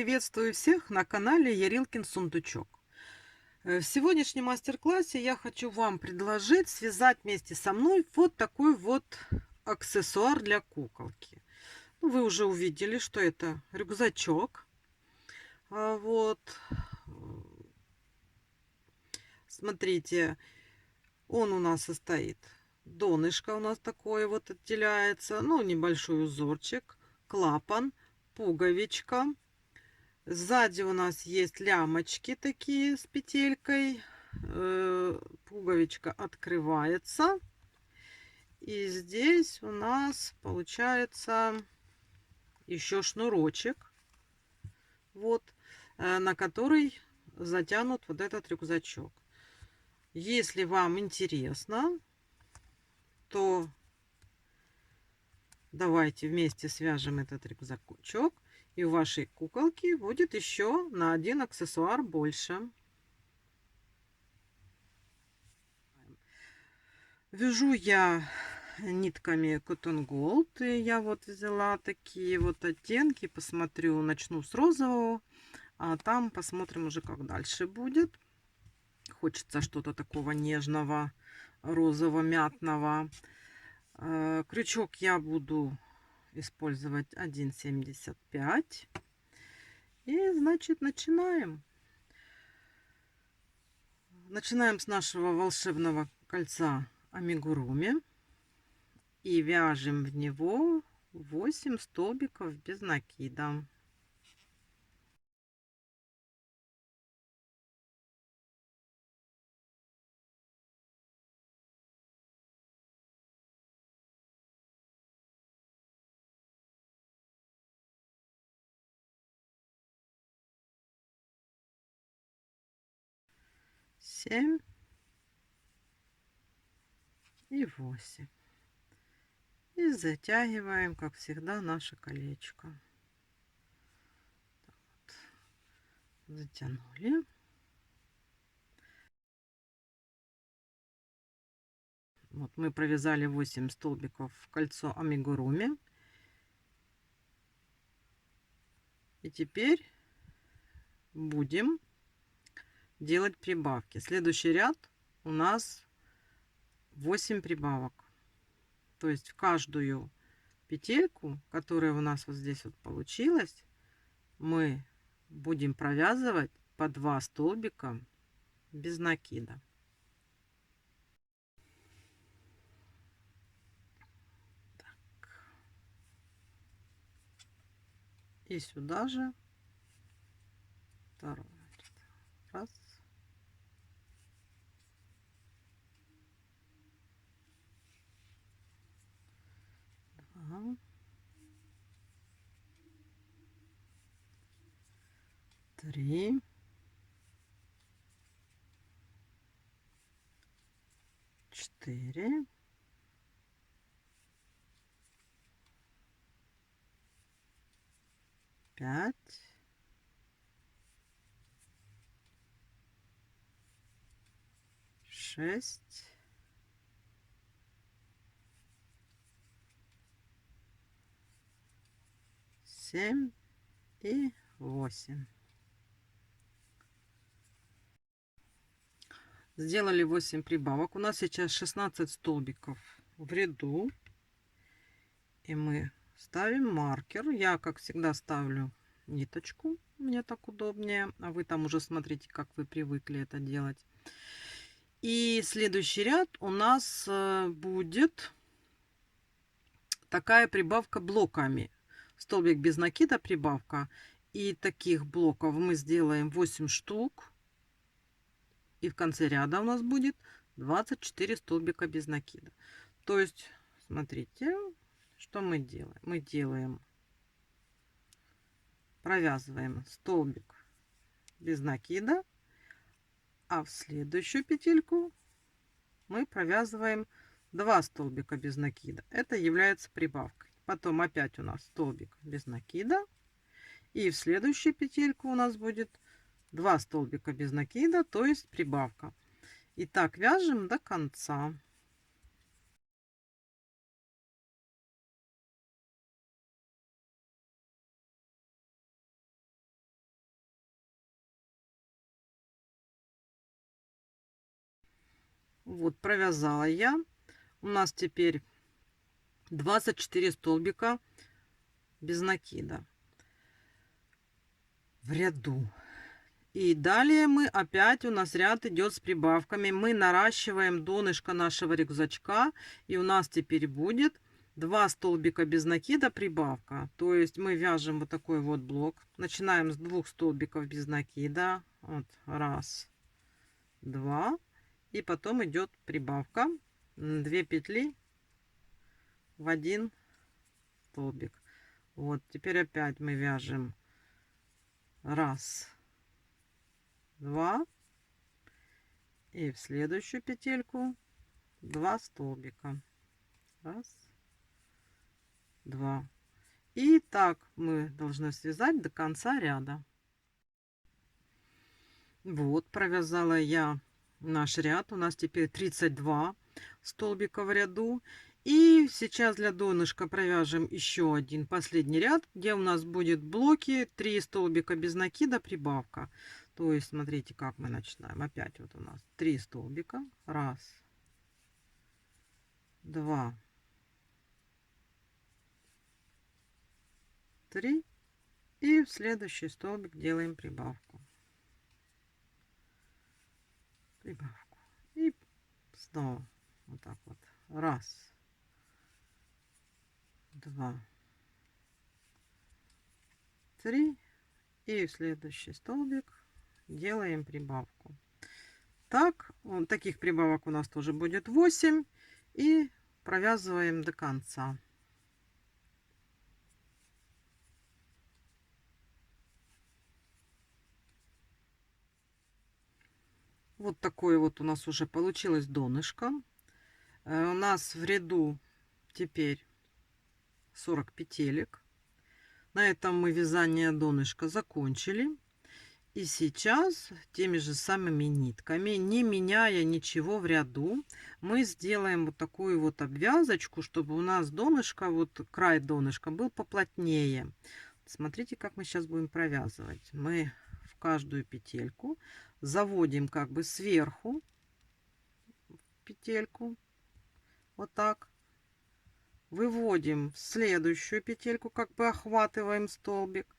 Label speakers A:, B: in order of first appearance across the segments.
A: Приветствую всех на канале Ярилкин Сундучок. В сегодняшнем мастер-классе я хочу вам предложить связать вместе со мной вот такой вот аксессуар для куколки. Ну, вы уже увидели, что это рюкзачок. Вот. Смотрите, он у нас состоит. Донышко у нас такое вот отделяется. Ну, небольшой узорчик, клапан, пуговичка. Сзади у нас есть лямочки такие с петелькой. Пуговичка открывается. И здесь у нас получается еще шнурочек. Вот, на который затянут вот этот рюкзачок. Если вам интересно, то давайте вместе свяжем этот рюкзачок. И у вашей куколки будет еще на один аксессуар больше. Вяжу я нитками Cotton Gold. И я вот взяла такие вот оттенки. Посмотрю, начну с розового. А там посмотрим уже, как дальше будет. Хочется что-то такого нежного, розово-мятного. Крючок я буду использовать 1,75. И, значит, начинаем. Начинаем с нашего волшебного кольца амигуруми. И вяжем в него 8 столбиков без накида. Семь и 8. И затягиваем, как всегда, наше колечко. Вот. Затянули. Вот мы провязали 8 столбиков в кольцо амигуруми. И теперь будем делать прибавки. Следующий ряд у нас 8 прибавок. То есть в каждую петельку, которая у нас вот здесь вот получилась, мы будем провязывать по 2 столбика без накида. Так. И сюда же второй. Раз. Два. Три. 4. 5. 6. 7 и 8. Сделали 8 прибавок. У нас сейчас 16 столбиков в ряду. И мы ставим маркер. Я, как всегда, ставлю ниточку. Мне так удобнее. А вы там уже смотрите, как вы привыкли это делать. И следующий ряд у нас будет такая прибавка блоками. Столбик без накида, прибавка. И таких блоков мы сделаем 8 штук. И в конце ряда у нас будет 24 столбика без накида. То есть, смотрите, что мы делаем. Мы делаем, провязываем столбик без накида, а в следующую петельку мы провязываем 2 столбика без накида. Это является прибавкой. Потом опять у нас столбик без накида. И в следующую петельку у нас будет 2 столбика без накида, то есть прибавка. И так вяжем до конца. Вот, провязала я. У нас теперь 24 столбика без накида в ряду. И далее мы опять, у нас ряд идет с прибавками. Мы наращиваем донышко нашего рюкзачка. И у нас теперь будет 2 столбика без накида прибавка. То есть мы вяжем вот такой вот блок. Начинаем с 2 столбиков без накида. Вот, раз, два. И потом идет прибавка. 2 петли в один столбик. Вот, теперь опять мы вяжем раз, два, и в следующую петельку 2 столбика, раз, два, и так мы должны связать до конца ряда. Вот, провязала я наш ряд. У нас теперь 32 столбика в ряду. И сейчас для донышка провяжем еще один последний ряд, где у нас будет блоки 3 столбика без накида прибавка. То есть смотрите, как мы начинаем. Опять вот у нас 3 столбика, раз, два, три, и в следующий столбик делаем прибавку, и снова вот так вот, раз, два, три, и в следующий столбик делаем прибавку. Так, таких прибавок у нас тоже будет 8, и провязываем до конца. Вот такое вот у нас уже получилось донышко. У нас в ряду теперь 40 петелек. На этом мы вязание донышка закончили. И сейчас теми же самыми нитками, не меняя ничего в ряду, мы сделаем вот такую вот обвязочку, чтобы у нас донышко, вот край донышка был поплотнее. Смотрите, как мы сейчас будем провязывать. Мы в каждую петельку заводим как бы сверху петельку, вот так. Выводим в следующую петельку, как бы охватываем столбик.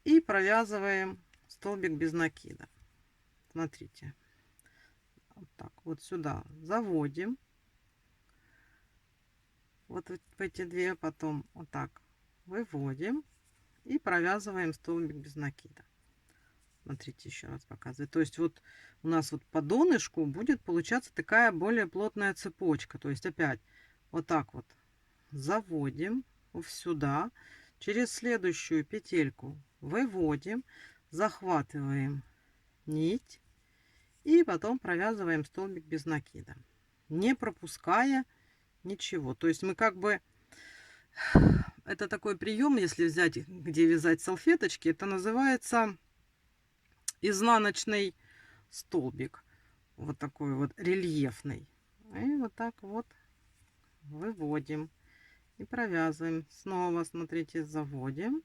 A: И провязываем столбик без накида. Смотрите. Вот так. Вот сюда заводим. Вот в эти две. Потом вот так выводим. И провязываем столбик без накида. Смотрите, еще раз показываю. То есть вот у нас вот по донышку будет получаться такая более плотная цепочка. То есть опять вот так вот заводим сюда. Через следующую петельку выводим, захватываем нить и потом провязываем столбик без накида, не пропуская ничего. То есть мы как бы, это такой прием, если взять, где вязать салфеточки, это называется изнаночный столбик, вот такой вот рельефный. И вот так вот выводим и провязываем. Снова, смотрите, заводим,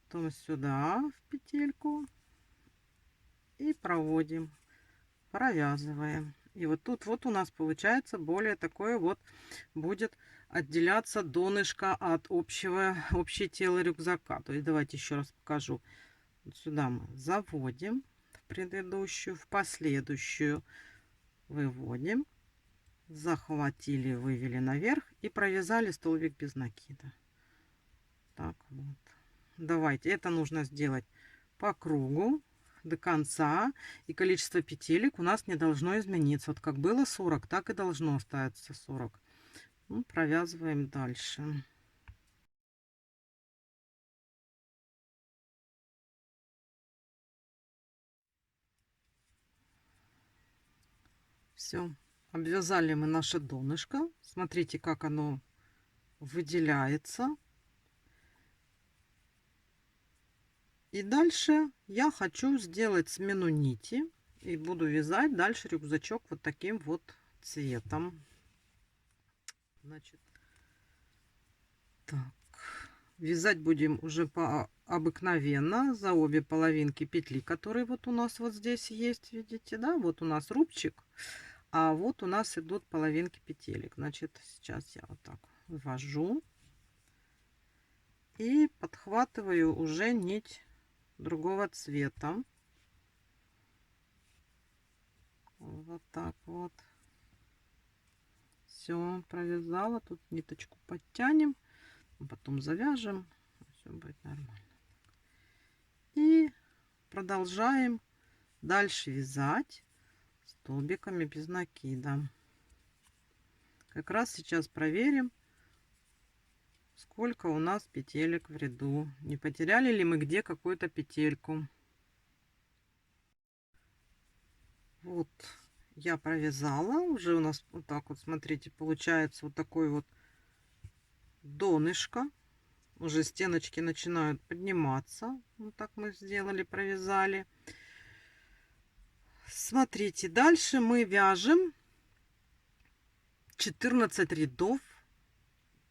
A: потом сюда в петельку и проводим, провязываем. И вот тут вот у нас получается более такое вот будет отделяться донышко от общее тело рюкзака. То есть давайте еще раз покажу. Вот сюда мы заводим в предыдущую, в последующую выводим, захватили, вывели наверх и провязали столбик без накида. Так вот. Давайте, это нужно сделать по кругу до конца, и количество петелек у нас не должно измениться. Вот как было 40, так и должно остаться 40. Ну, провязываем дальше. Все, обвязали мы наше донышко. Смотрите, как оно выделяется. И дальше я хочу сделать смену нити. И буду вязать дальше рюкзачок вот таким вот цветом. Значит, так. Вязать будем уже по обыкновенно за обе половинки петли, которые вот у нас вот здесь есть, видите, да, вот у нас рубчик, а вот у нас идут половинки петелек. Значит, сейчас я вот так ввожу и подхватываю уже нить другого цвета. Вот так вот. Все, провязала. Тут ниточку подтянем, потом завяжем. Все будет нормально. И продолжаем дальше вязать столбиками без накида. Как раз сейчас проверим, сколько у нас петелек в ряду. Не потеряли ли мы где какую-то петельку. Вот я провязала. Уже у нас вот так вот, смотрите, получается вот такой вот донышко. Уже стеночки начинают подниматься. Вот так мы сделали, провязали. Смотрите, дальше мы вяжем 14 рядов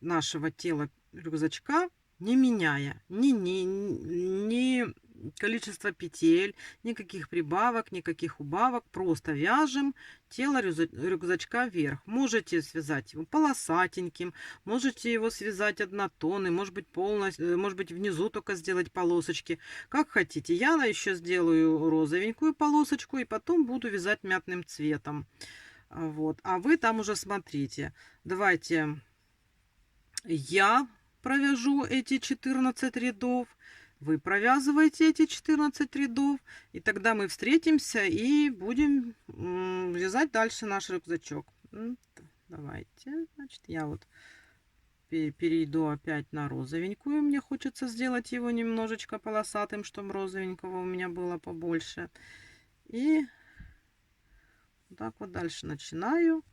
A: нашего тела рюкзачка, не меняя ни количество петель, никаких прибавок, никаких убавок. Просто вяжем тело рюкзачка вверх. Можете связать его полосатеньким, можете его связать однотонным, может быть полностью, может быть внизу только сделать полосочки, как хотите. Я еще сделаю розовенькую полосочку и потом буду вязать мятным цветом. Вот, а вы там уже смотрите. Давайте я провяжу эти 14 рядов, вы провязываете эти 14 рядов, и тогда мы встретимся и будем вязать дальше наш рюкзачок. Давайте, значит, я вот перейду опять на розовенькую. Мне хочется сделать его немножечко полосатым, чтобы розовенького у меня было побольше. И так вот дальше начинаю.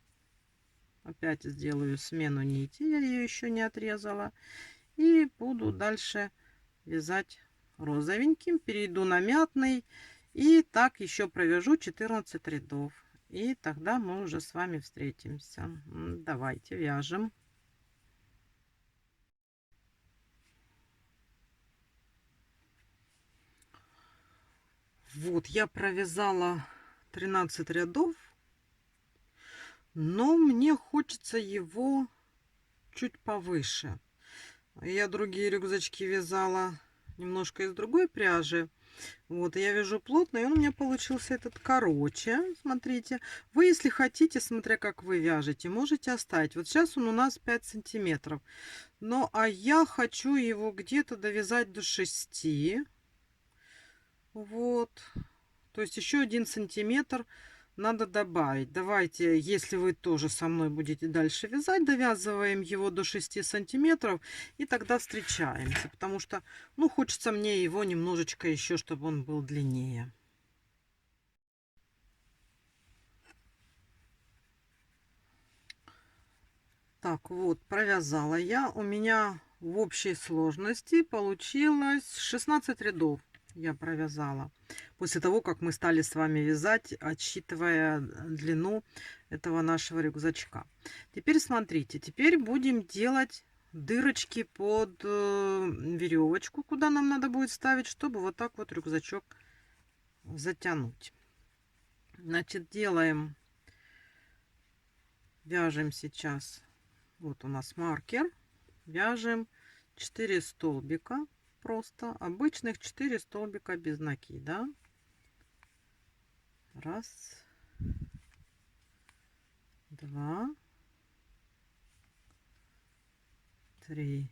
A: Опять сделаю смену нити, я ее еще не отрезала. И буду дальше вязать розовеньким. Перейду на мятный. И так еще провяжу 14 рядов. И тогда мы уже с вами встретимся. Давайте вяжем. Вот я провязала 13 рядов. Но мне хочется его чуть повыше. Я другие рюкзачки вязала немножко из другой пряжи. Вот, я вяжу плотно, и он у меня получился этот короче. Смотрите, вы, если хотите, смотря как вы вяжете, можете оставить. Вот сейчас он у нас 5 сантиметров. Ну, а я хочу его где-то довязать до 6. Вот. То есть еще 1 сантиметр надо добавить. Давайте, если вы тоже со мной будете дальше вязать, довязываем его до 6 сантиметров и тогда встречаемся, потому что, ну, хочется мне его немножечко еще, чтобы он был длиннее. Так, вот, провязала я. У меня в общей сложности получилось 16 рядов. Я провязала после того, как мы стали с вами вязать, отсчитывая длину этого нашего рюкзачка. Теперь смотрите, теперь будем делать дырочки под веревочку, куда нам надо будет ставить, чтобы вот так вот рюкзачок затянуть. Значит, вяжем сейчас. Вот у нас маркер. Вяжем 4 столбика. Просто обычных 4 столбика без накида. Раз, два, три,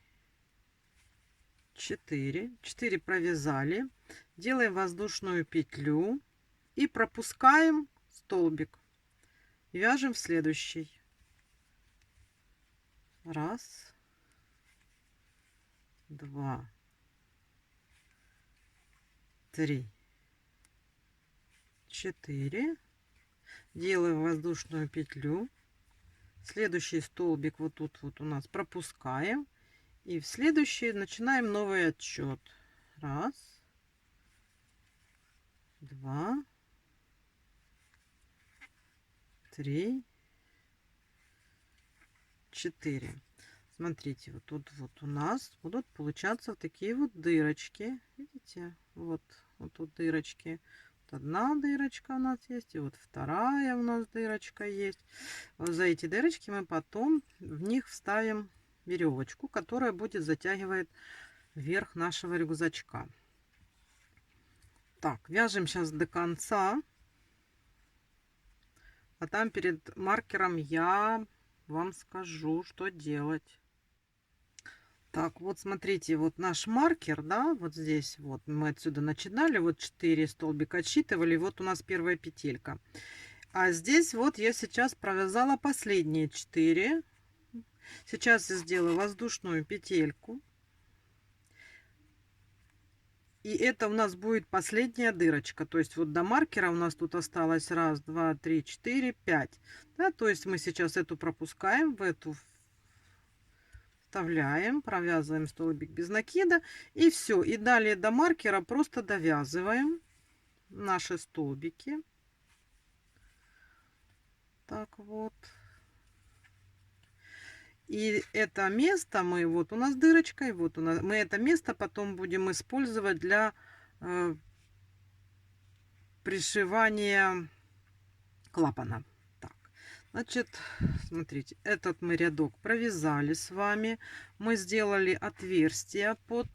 A: 4. 4 провязали. Делаем воздушную петлю и пропускаем столбик. Вяжем в следующий. Раз, два, 3, 4. Делаем воздушную петлю. Следующий столбик вот тут вот у нас пропускаем. И в следующий начинаем новый отсчет. Раз, два, 3, 4. смотрите, вот тут вот у нас будут получаться вот такие вот дырочки. Видите? Вот тут дырочки. Вот одна дырочка у нас есть, и вот вторая у нас дырочка есть. Вот за эти дырочки мы потом в них вставим веревочку, которая будет затягивать вверх нашего рюкзачка. Так, вяжем сейчас до конца. А там перед маркером я вам скажу, что делать. Так, вот смотрите, вот наш маркер, да, вот здесь вот мы отсюда начинали, вот 4 столбика отсчитывали, вот у нас первая петелька. А здесь вот я сейчас провязала последние 4. Сейчас я сделаю воздушную петельку. И это у нас будет последняя дырочка. То есть вот до маркера у нас тут осталось 1, 2, 3, 4, 5. Да, то есть мы сейчас эту пропускаем, в эту вставляем, провязываем столбик без накида. И все. И далее до маркера просто довязываем наши столбики. Так вот. И это место мы, вот у нас дырочка, и вот у нас, мы это место потом будем использовать для пришивания клапана. Так, значит, смотрите, этот мы рядок провязали с вами. Мы сделали отверстие под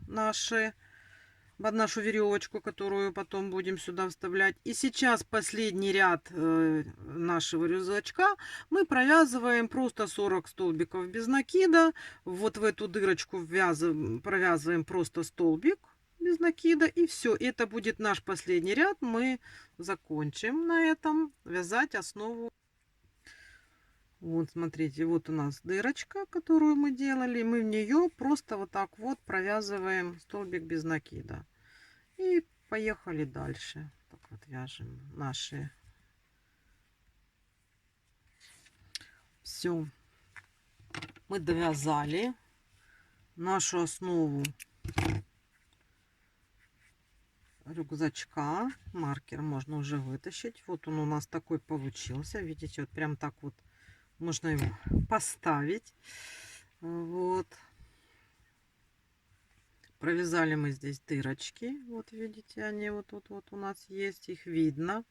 A: нашу веревочку, которую потом будем сюда вставлять. И сейчас последний ряд нашего рюкзачка мы провязываем просто 40 столбиков без накида. Вот в эту дырочку провязываем просто столбик без накида, и все. Это будет наш последний ряд. Мы закончим на этом вязать основу. Вот смотрите, вот у нас дырочка, которую мы делали. Мы в нее просто вот так вот провязываем столбик без накида. И поехали дальше. Так вот вяжем наши. Все. Мы довязали нашу основу рюкзачка. Маркер можно уже вытащить. Вот он у нас такой получился. Видите, вот прям так вот можно его поставить. Вот. Провязали мы здесь дырочки. Вот видите, они вот тут вот у нас есть. Их видно.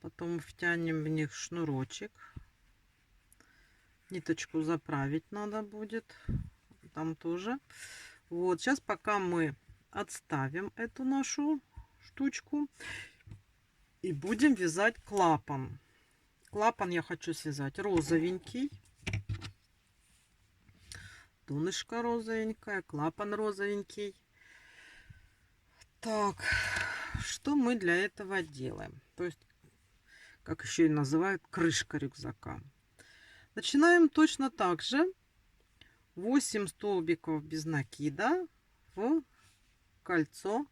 A: Потом втянем в них шнурочек. Ниточку заправить надо будет. Там тоже. Вот. Сейчас пока мы отставим эту нашу штучку. И будем вязать клапан. Клапан я хочу связать розовенький. Донышко розовенькое, клапан розовенький. Так, что мы для этого делаем? То есть, как еще и называют, крышка рюкзака. Начинаем точно так же. 8 столбиков без накида в кольцо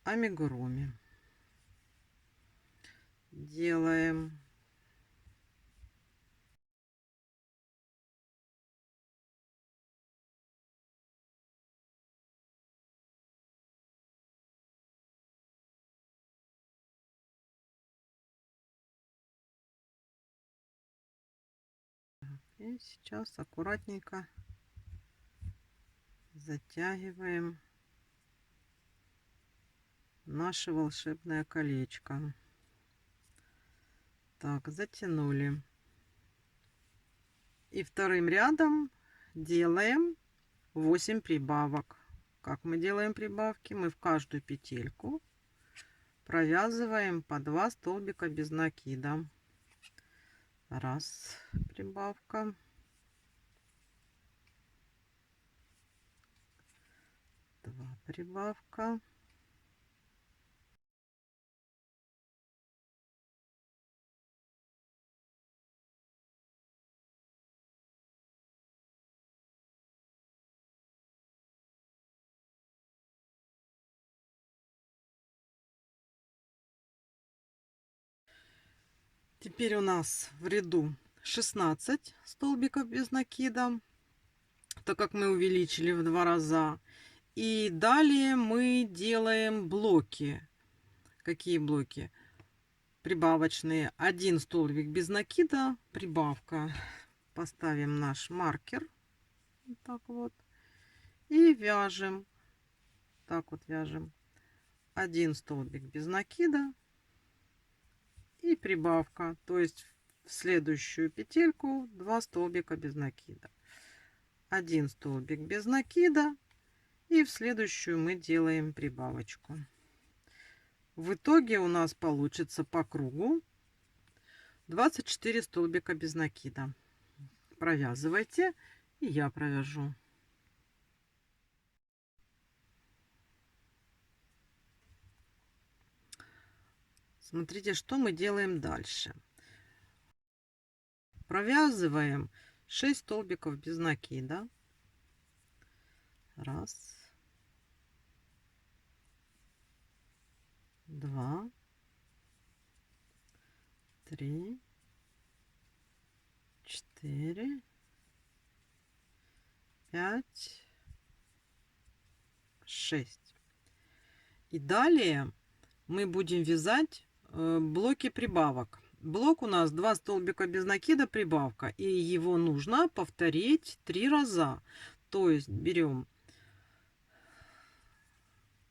A: амигуруми. Делаем. И сейчас аккуратненько затягиваем наше волшебное колечко. Так, затянули. И вторым рядом делаем 8 прибавок. Как мы делаем прибавки? Мы в каждую петельку провязываем по 2 столбика без накида. Раз прибавка. Два прибавка. Теперь у нас в ряду 16 столбиков без накида, так как мы увеличили в 2 раза. И далее мы делаем блоки. Какие блоки? Прибавочные. 1 столбик без накида, прибавка. поставим наш маркер. Вот так вот. И вяжем. Так вот вяжем. 1 столбик без накида. И прибавка. То есть в следующую петельку 2 столбика без накида. 1 столбик без накида. И в следующую мы делаем прибавочку. В итоге у нас получится по кругу 24 столбика без накида. Провязывайте, и я провяжу. Смотрите, что мы делаем дальше. Провязываем 6 столбиков без накида. Раз, два, три, 4, 5, 6. И далее мы будем вязать блоки прибавок. Блок у нас 2 столбика без накида прибавка, и его нужно повторить 3 раза. То есть берем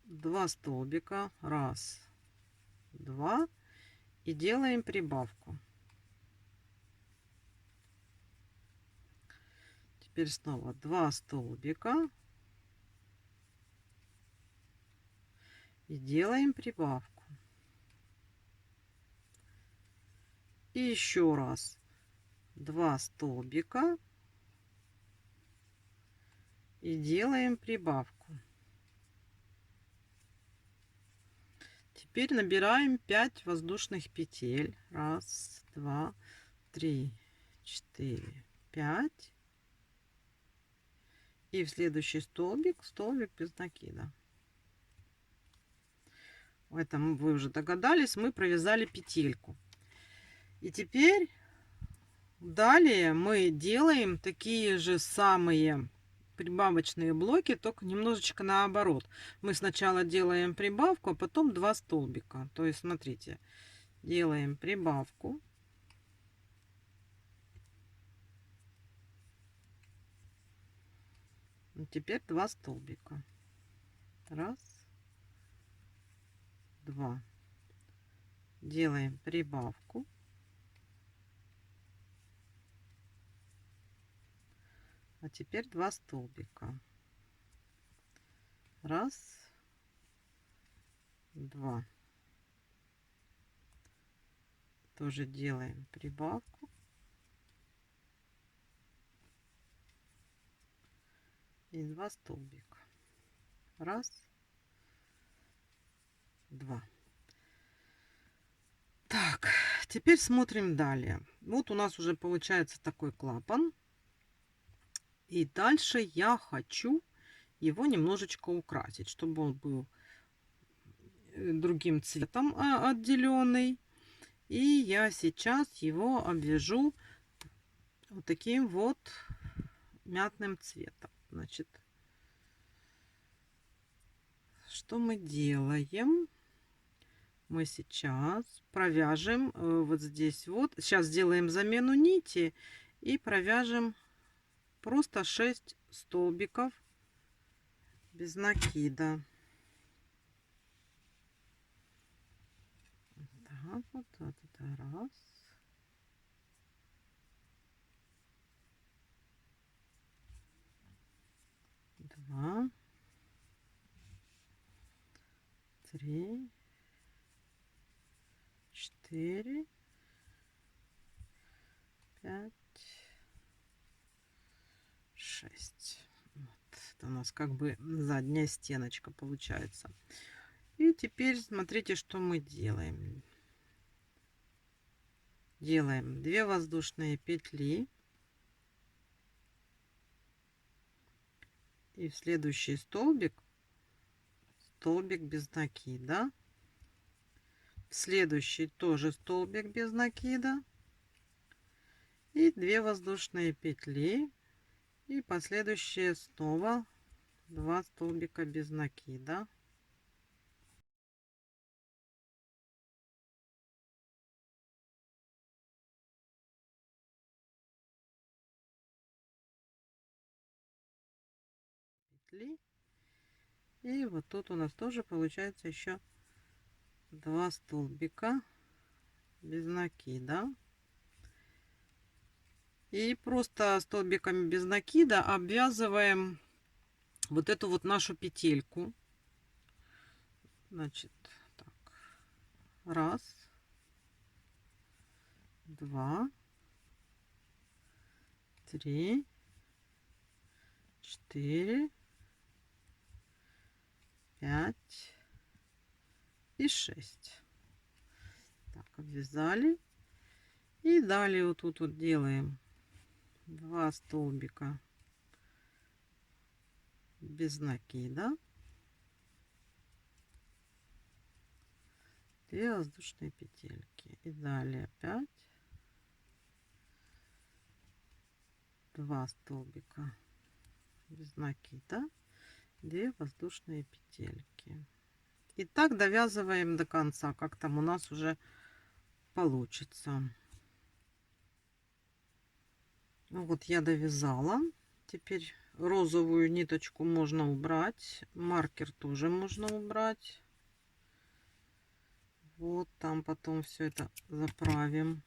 A: 2 столбика, раз, два, и делаем прибавку. Теперь снова 2 столбика и делаем прибавку. И еще раз 2 столбика и делаем прибавку. Теперь набираем 5 воздушных петель. Раз, два, три, 4, 5. И в следующий столбик, столбик без накида. Это вы уже догадались, мы провязали петельку. И теперь далее мы делаем такие же самые прибавочные блоки, только немножечко наоборот. Мы сначала делаем прибавку, а потом 2 столбика. То есть, смотрите, делаем прибавку. Теперь 2 столбика. Раз, два. Делаем прибавку. А теперь 2 столбика. Раз, два. Тоже делаем прибавку. И 2 столбика. Раз, два. Так, теперь смотрим далее. Вот у нас уже получается такой клапан. И дальше я хочу его немножечко украсить, чтобы он был другим цветом отделенный. И я сейчас его обвяжу вот таким вот мятным цветом. Значит, что мы делаем? Мы сейчас провяжем вот здесь вот. Сейчас сделаем замену нити и провяжем просто 6 столбиков без накида. Так, вот это раз. Два. 3. 4. 5. 6. Вот. Это у нас как бы задняя стеночка получается. И теперь смотрите, что мы делаем. Делаем 2 воздушные петли. И в следующий столбик столбик без накида. В следующий тоже столбик без накида. И 2 воздушные петли. И последующие снова 2 столбика без накида. петли. И вот тут у нас тоже получается еще 2 столбика без накида. И просто столбиками без накида обвязываем вот эту вот нашу петельку. Значит, так. 1, 2, 3, 4, 5 и 6. Так, обвязали. И далее вот тут вот делаем 2 столбика без накида, 2 воздушные петельки. И далее опять 2 столбика без накида, 2 воздушные петельки. И так довязываем до конца, как там у нас уже получится. Ну вот я довязала. Теперь розовую ниточку можно убрать, маркер тоже можно убрать. Вот там потом все это заправим.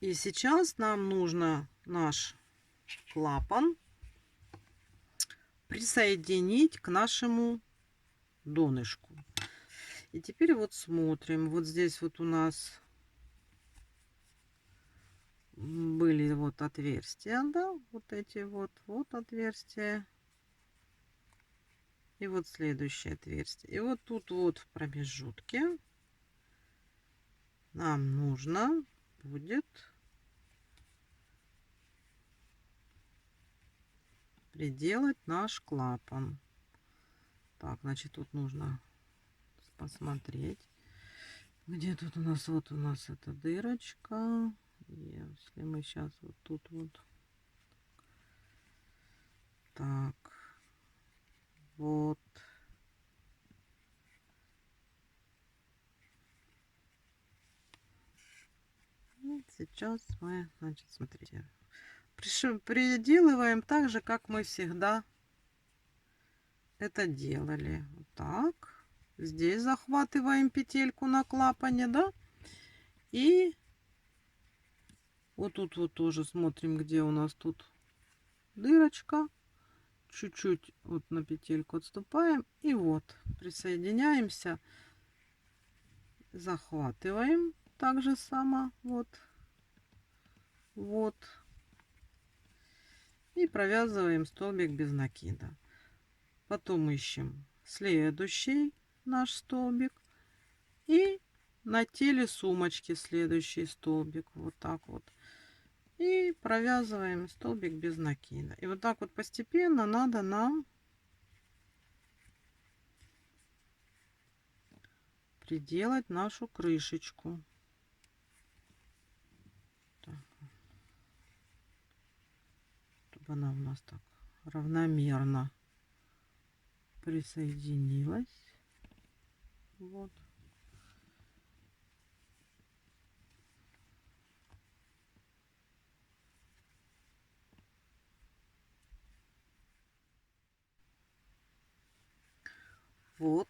A: И сейчас нам нужно наш клапан присоединить к нашему донышку. И теперь вот смотрим. Вот здесь вот у нас были вот отверстия, да, вот эти вот отверстия. И вот следующее отверстие. И вот тут вот в промежутке нам нужно будет приделать наш клапан. Так, значит, тут нужно посмотреть, где тут у нас, вот у нас эта дырочка. Если мы сейчас вот тут вот так вот сейчас мы, значит, смотрите, приделываем так же, как мы всегда это делали. Вот так. Здесь захватываем петельку на клапане, да, и вот тут вот тоже смотрим, где у нас тут дырочка. Чуть-чуть вот на петельку отступаем и вот присоединяемся, захватываем так же само вот и провязываем столбик без накида. Потом ищем следующий наш столбик и на теле сумочки следующий столбик, вот так вот, и провязываем столбик без накида. И вот так вот постепенно надо нам приделать нашу крышечку. Так. Чтобы она у нас так равномерно присоединилась. Вот. Вот.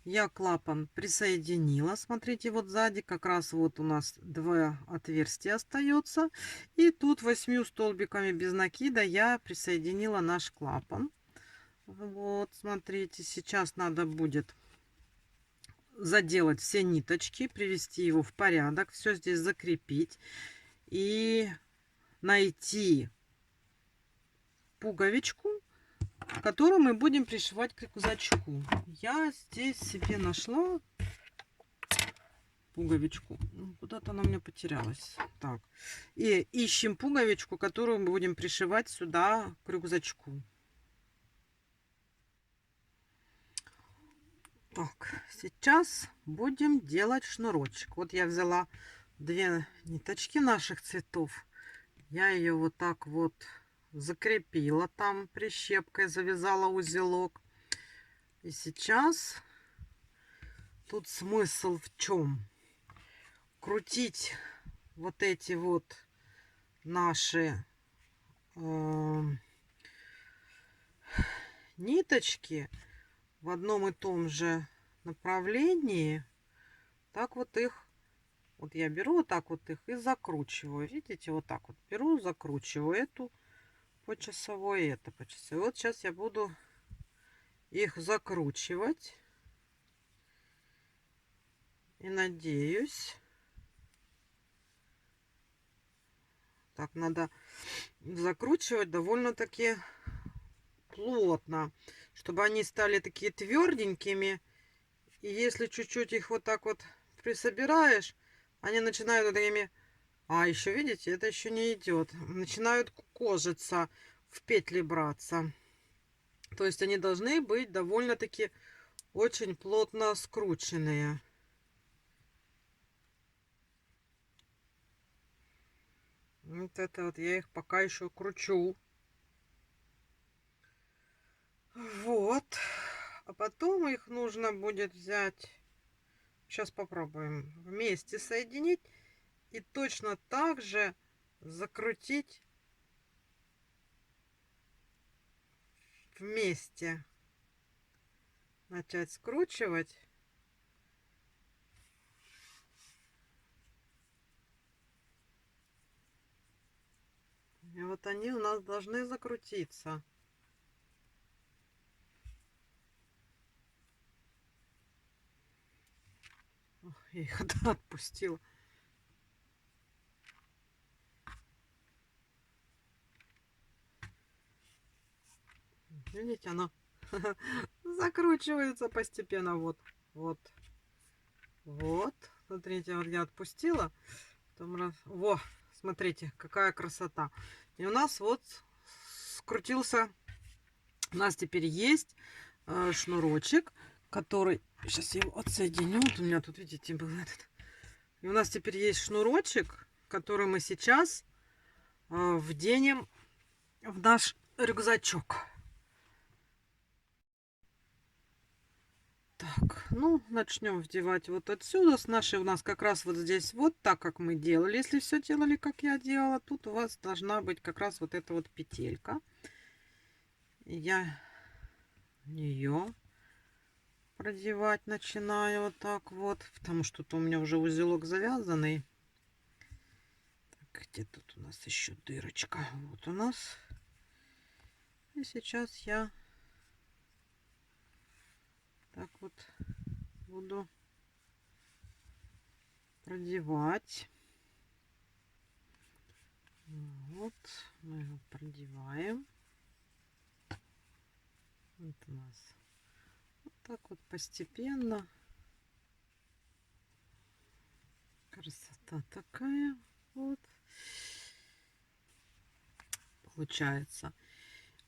A: Я клапан присоединила. Смотрите, вот сзади как раз вот у нас 2 отверстия остается. И тут 8 столбиками без накида я присоединила наш клапан. Вот, смотрите, сейчас надо будет заделать все ниточки, привести его в порядок, все здесь закрепить и найти пуговичку, которую мы будем пришивать к рюкзачку. Я здесь себе нашла пуговичку. Куда-то она у меня потерялась. Так. И ищем пуговичку, которую мы будем пришивать сюда к рюкзачку. Так, сейчас будем делать шнурочек. Вот я взяла 2 ниточки наших цветов. Я ее вот так вот закрепила там прищепкой, завязала узелок. И сейчас тут смысл в чем? Крутить вот эти вот наши ниточки в одном и том же направлении, так вот их, вот я беру вот так вот их и закручиваю. Видите, вот так вот беру, закручиваю эту по часовой, это по часовой. Вот сейчас я буду их закручивать. И надеюсь, так надо закручивать довольно-таки плотно, чтобы они стали такие тверденькими. И если чуть-чуть их вот так вот присобираешь, они начинают вот такими... А, еще видите, это еще не идет. Начинают кожиться, в петли браться. То есть они должны быть довольно-таки очень плотно скрученные. Вот это вот я их пока еще кручу. Вот. А потом их нужно будет взять... Сейчас попробуем вместе соединить. И точно так же закрутить вместе. Начать скручивать. И вот они у нас должны закрутиться. Ох, я их отпустила. Видите, оно закручивается постепенно. Вот, вот, вот. Смотрите, вот я отпустила. Потом раз... Во, смотрите, какая красота. И у нас вот скрутился. У нас теперь есть шнурочек, который... Сейчас я его отсоединю. Вот у меня тут, видите, был этот. И у нас теперь есть шнурочек, который мы сейчас вденем в наш рюкзачок. Так, ну, начнем вдевать вот отсюда. С нашей у нас как раз вот здесь вот так, как мы делали. Если все делали, как я делала, тут у вас должна быть как раз вот эта вот петелька. И я ее продевать начинаю вот так вот, потому что тут у меня уже узелок завязанный. Так, где тут у нас еще дырочка? Вот у нас. И сейчас я так вот буду продевать. Вот мы его продеваем. Вот у нас вот так вот постепенно. Красота такая вот получается.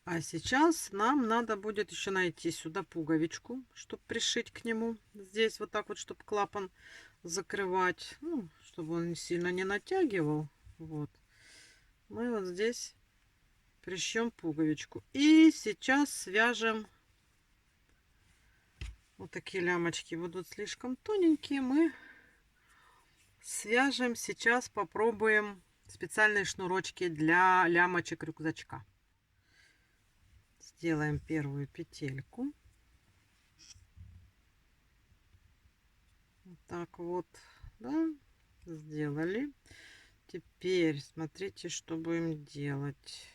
A: А сейчас нам надо будет еще найти сюда пуговичку, чтобы пришить к нему. Здесь вот так вот, чтобы клапан закрывать, ну, чтобы он сильно не натягивал. Вот. Мы вот здесь пришьем пуговичку. И сейчас свяжем. Вот такие лямочки будут слишком тоненькие. Мы свяжем сейчас, попробуем специальные шнурочки для лямочек рюкзачка. Сделаем первую петельку. Вот так вот, да, сделали. Теперь смотрите, что будем делать.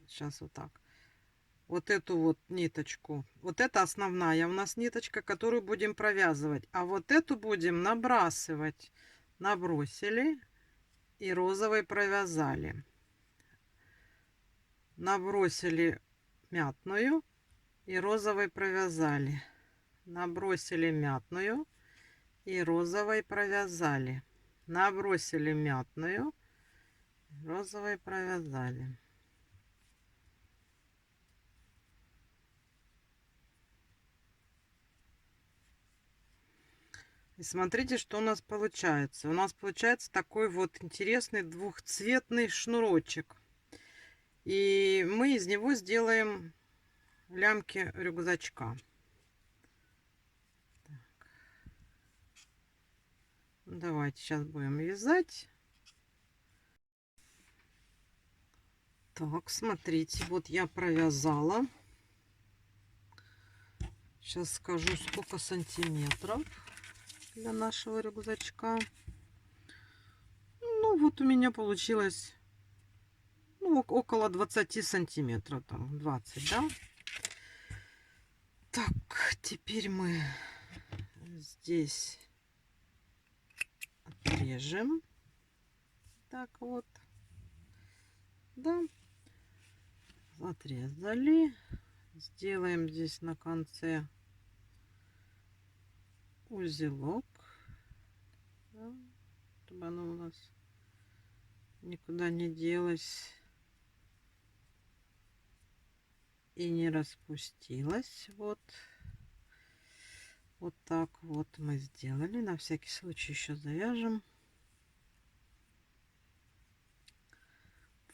A: Сейчас вот так. Вот эту вот ниточку. Вот это основная у нас ниточка, которую будем провязывать. А вот эту будем набрасывать. Набросили и розовой провязали. Набросили мятную и розовой провязали. Набросили мятную и розовой провязали. Набросили мятную, розовой провязали. И смотрите, что у нас получается. У нас получается такой вот интересный двухцветный шнурочек. И мы из него сделаем лямки рюкзачка. Так. Давайте сейчас будем вязать. Так, смотрите, вот я провязала. Сейчас скажу, сколько сантиметров для нашего рюкзачка. Ну, вот у меня получилось, ну, около 20 сантиметров, там 20, да? Так, теперь мы здесь отрежем. Так вот, да, отрезали. Сделаем здесь на конце узелок, да, чтобы оно у нас никуда не делось и не распустилось. Вот, вот так вот мы сделали. На всякий случай еще завяжем.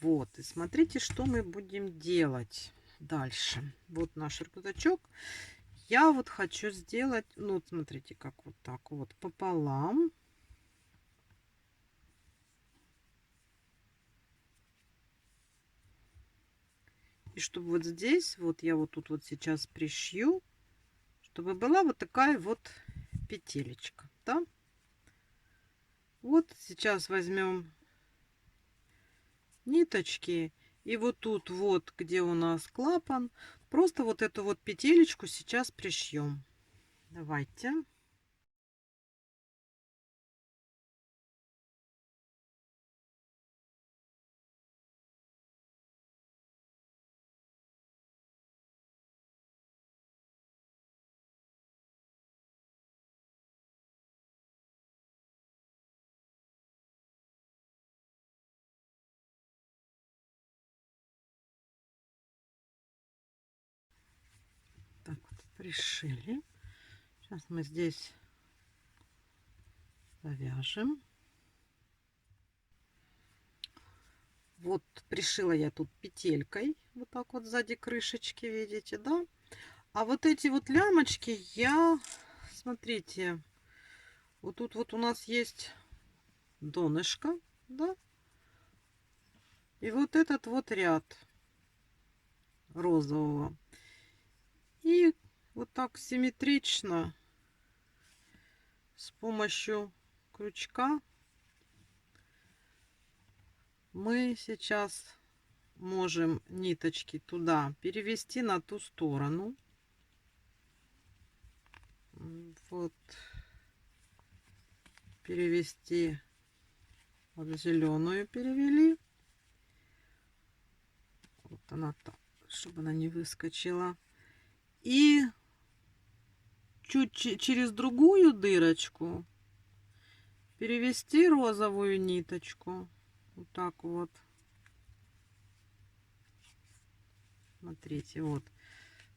A: Вот, и смотрите, что мы будем делать дальше. Вот наш рюкзачок. Я вот хочу сделать, ну, вот смотрите, как вот так вот пополам. И чтобы вот здесь, вот я вот тут вот сейчас пришью, чтобы была вот такая вот петелечка, да? Вот сейчас возьмем ниточки и вот тут вот, где у нас клапан, просто вот эту вот петелечку сейчас пришьем. Давайте. Так вот пришили. Сейчас мы здесь завяжем. Вот пришила я тут петелькой, вот так вот сзади крышечки, видите, да? А вот эти вот лямочки я, смотрите, вот тут вот у нас есть донышко, да? И вот этот вот ряд розового. И вот так симметрично с помощью крючка мы сейчас можем ниточки туда перевести на ту сторону. Вот. Перевести. Вот зеленую перевели. Вот она так, чтобы она не выскочила. И чуть через другую дырочку перевести розовую ниточку. Вот так вот. Смотрите, вот.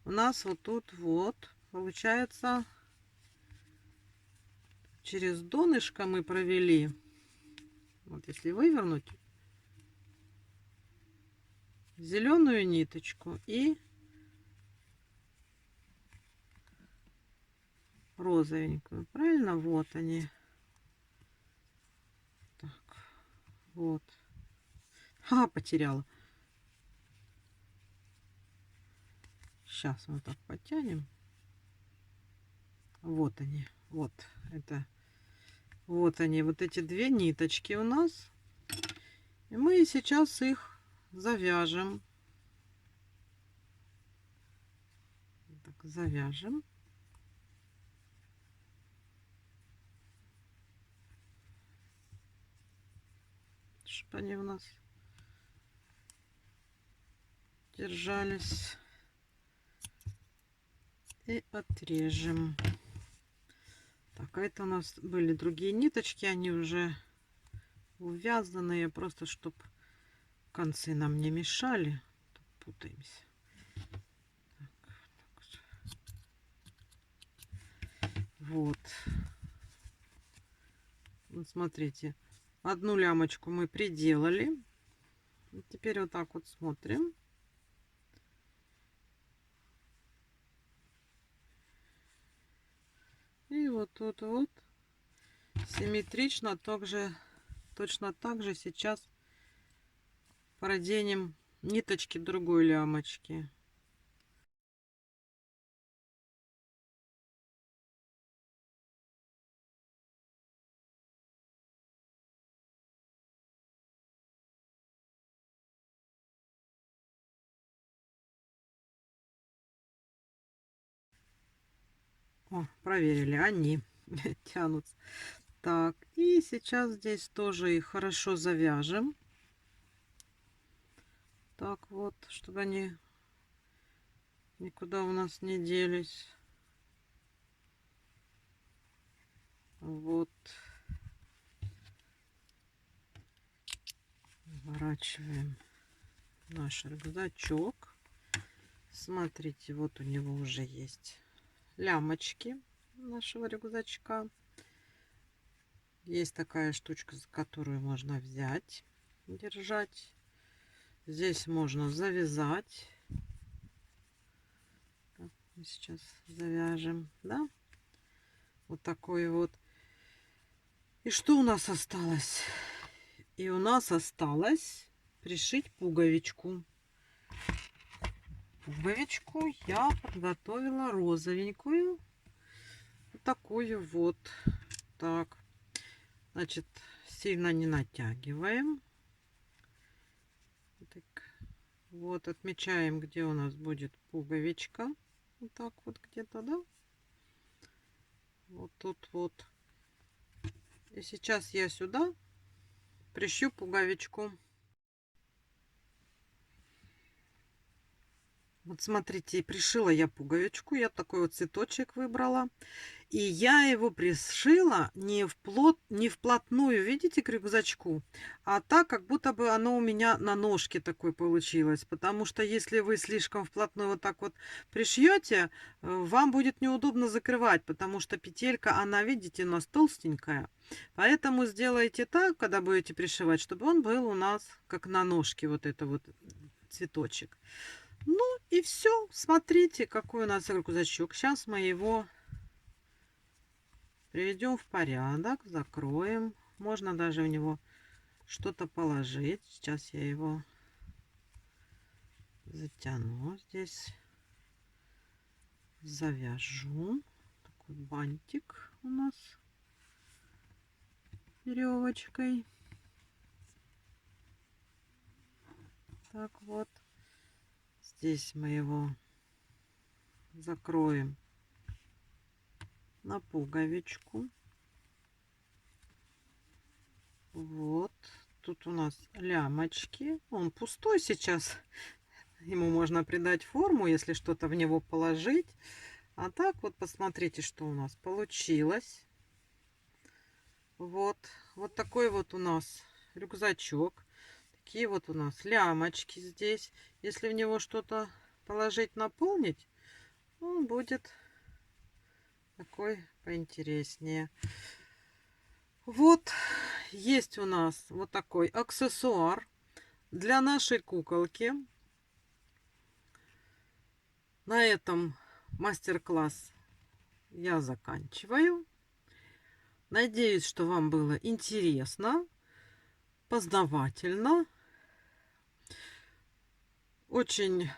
A: У нас вот тут вот получается через донышко мы провели. Вот если вывернуть зеленую ниточку и розовенькую. Правильно? Вот они. Так, вот. Потеряла. Сейчас мы так потянем. Вот они. Вот это. Вот они. Вот эти две ниточки у нас. И мы сейчас их завяжем. Так, завяжем. Чтобы они у нас держались. И отрежем. Так, а это у нас были другие ниточки. Они уже увязанные. Просто чтобы концы нам не мешали. Тут путаемся. Вот. Вот смотрите. Одну лямочку мы приделали. Теперь вот так вот смотрим. И вот тут вот симметрично также, точно так же сейчас проденем ниточки другой лямочки. О, проверили, они тянутся. Так, и сейчас здесь тоже их хорошо завяжем. Так вот, чтобы они никуда у нас не делись. Вот. Сворачиваем наш рюкзачок. Смотрите, вот у него уже есть лямочки нашего рюкзачка. Есть такая штучка, за которую можно взять, держать. Здесь можно завязать. Так, мы сейчас завяжем, да? Вот такой вот. И что у нас осталось? И у нас осталось пришить пуговичку. Пуговичку я подготовила розовенькую. Вот такую вот. Так. Значит, сильно не натягиваем. Так. Вот, отмечаем, где у нас будет пуговичка. Вот так вот где-то, да? Вот тут вот. И сейчас я сюда пришью пуговичку. Вот смотрите, пришила я пуговичку. Я такой вот цветочек выбрала. И я его пришила не вплотную, видите, к рюкзачку, а так, как будто бы оно у меня на ножке такой получилось. Потому что если вы слишком вплотную вот так вот пришьете, вам будет неудобно закрывать, потому что петелька, она, видите, у нас толстенькая. Поэтому сделайте так, когда будете пришивать, чтобы он был у нас как на ножке, вот это вот цветочек. Ну и все. Смотрите, какой у нас рюкзачок. Сейчас мы его приведем в порядок, закроем. Можно даже в него что-то положить. Сейчас я его затяну здесь, завяжу. Такой бантик у нас веревочкой. Так вот. Здесь мы его закроем на пуговичку. Вот. Тут у нас лямочки. Он пустой сейчас. Ему можно придать форму, если что-то в него положить. А так вот посмотрите, что у нас получилось. Вот. Вот такой вот у нас рюкзачок. Такие вот у нас лямочки здесь. Если в него что-то положить, наполнить, он будет такой поинтереснее. Вот есть у нас вот такой аксессуар для нашей куколки. На этом мастер-класс я заканчиваю. Надеюсь, что вам было интересно, познавательно. Очень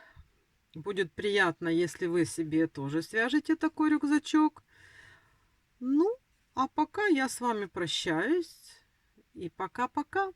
A: будет приятно, если вы себе тоже свяжете такой рюкзачок. Ну, а пока я с вами прощаюсь. И пока-пока.